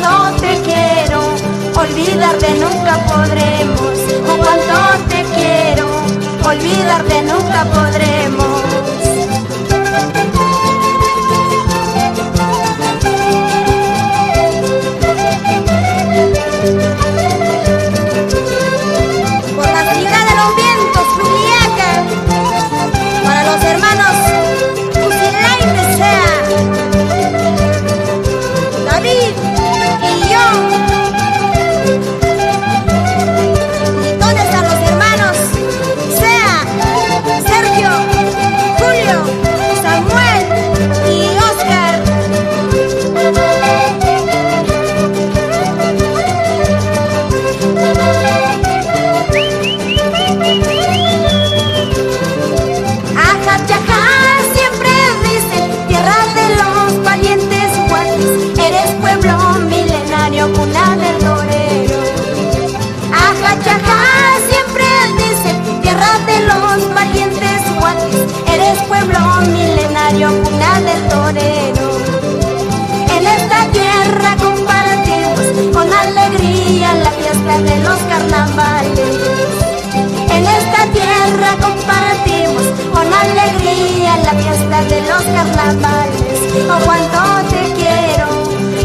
cuánto te quiero, olvidarte nunca podremos. Oh, cuánto te quiero, olvidarte nunca podremos. Cuna del torero. En esta tierra compartimos con alegría la fiesta de los carnavales. En esta tierra compartimos con alegría la fiesta de los carnavales. Oh, cuánto te quiero,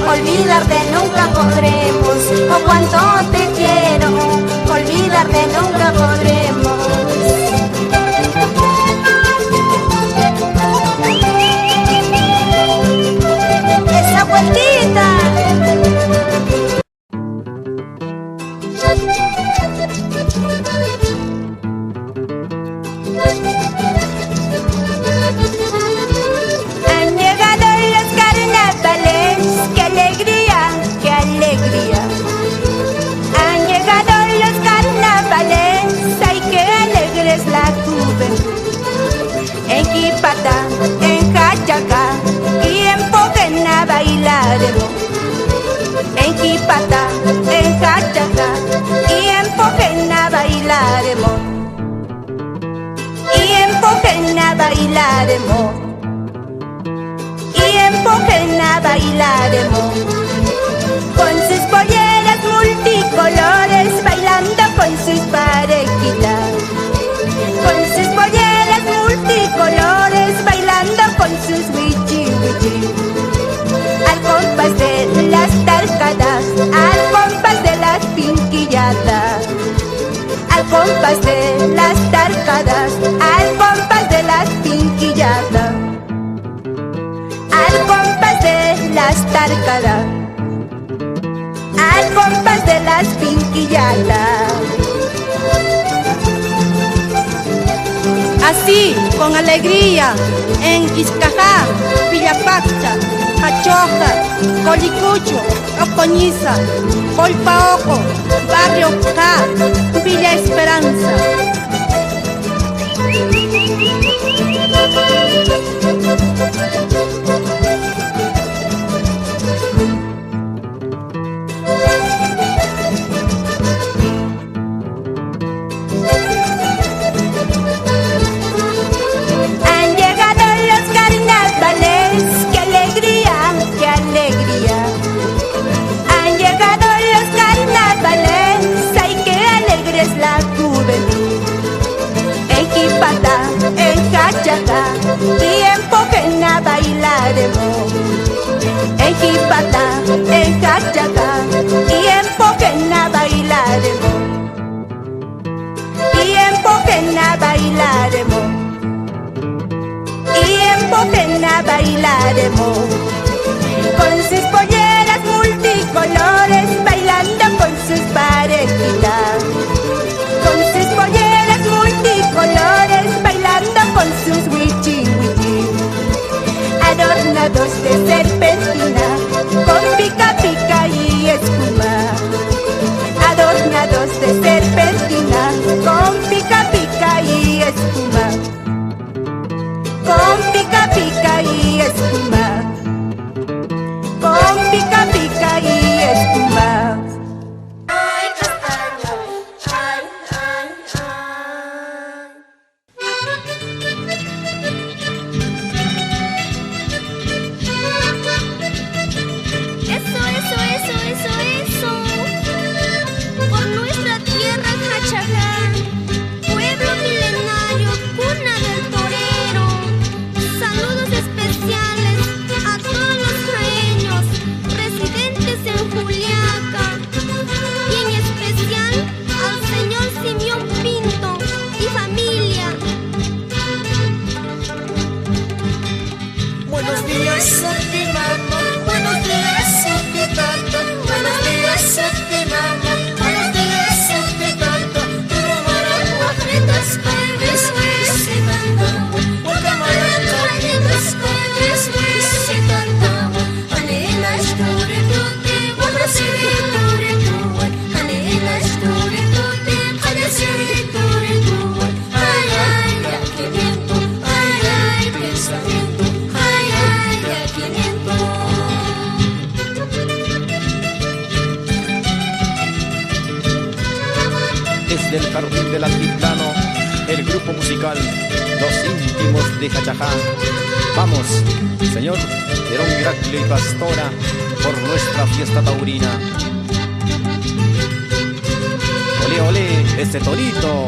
olvidarte nunca podremos. Oh, cuánto te quiero, olvidarte nunca podremos. Han llegado los carnavales, qué alegría, qué alegría. Han llegado los carnavales, ay, qué alegre es la juventud. En Quipata, en Cachaca y en Poquena bailaremos. En Quipata, en Cachaca y en Poquena bailaremos. Y en Poquena bailaremos. Y en Poquena bailaremos. Con sus polleras multicolores, bailando con sus parejitas. Con sus polleras multicolores, bailando con sus wichi wichi. Al compás de las tarcadas, al compás de las pinquilladas. Al compás de las tarcadas, al compás de las pinquilladas. Al compás de las tarcadas, al compás de las pinquilladas. Así, con alegría, en Izcajá, Villapacha, Pachoja, Colicucho, Ocoñiza, Colpaojo, Barrio Ja, Villa Esperanza. Y en Poquena bailaremos. En Quipata, en Cachaca y en Poquena bailaremos. Y en Poquena bailaremos. Y en Poquena bailaremos. Con sus polleras multicolores, bailando con sus parejitas. Con sus polleras multicolores, bailando con sus wichi wichi. Adornados de serpentina, con pica pica y espuma. Adornados de serpentina, con pica pica y espuma. Con pica pica y espuma. desde el jardín del altiplano, el grupo musical Los Íntimos de Jachajá. Vamos, señor Herón Miracle y Pastora, por nuestra fiesta taurina. Olé, olé, ese torito.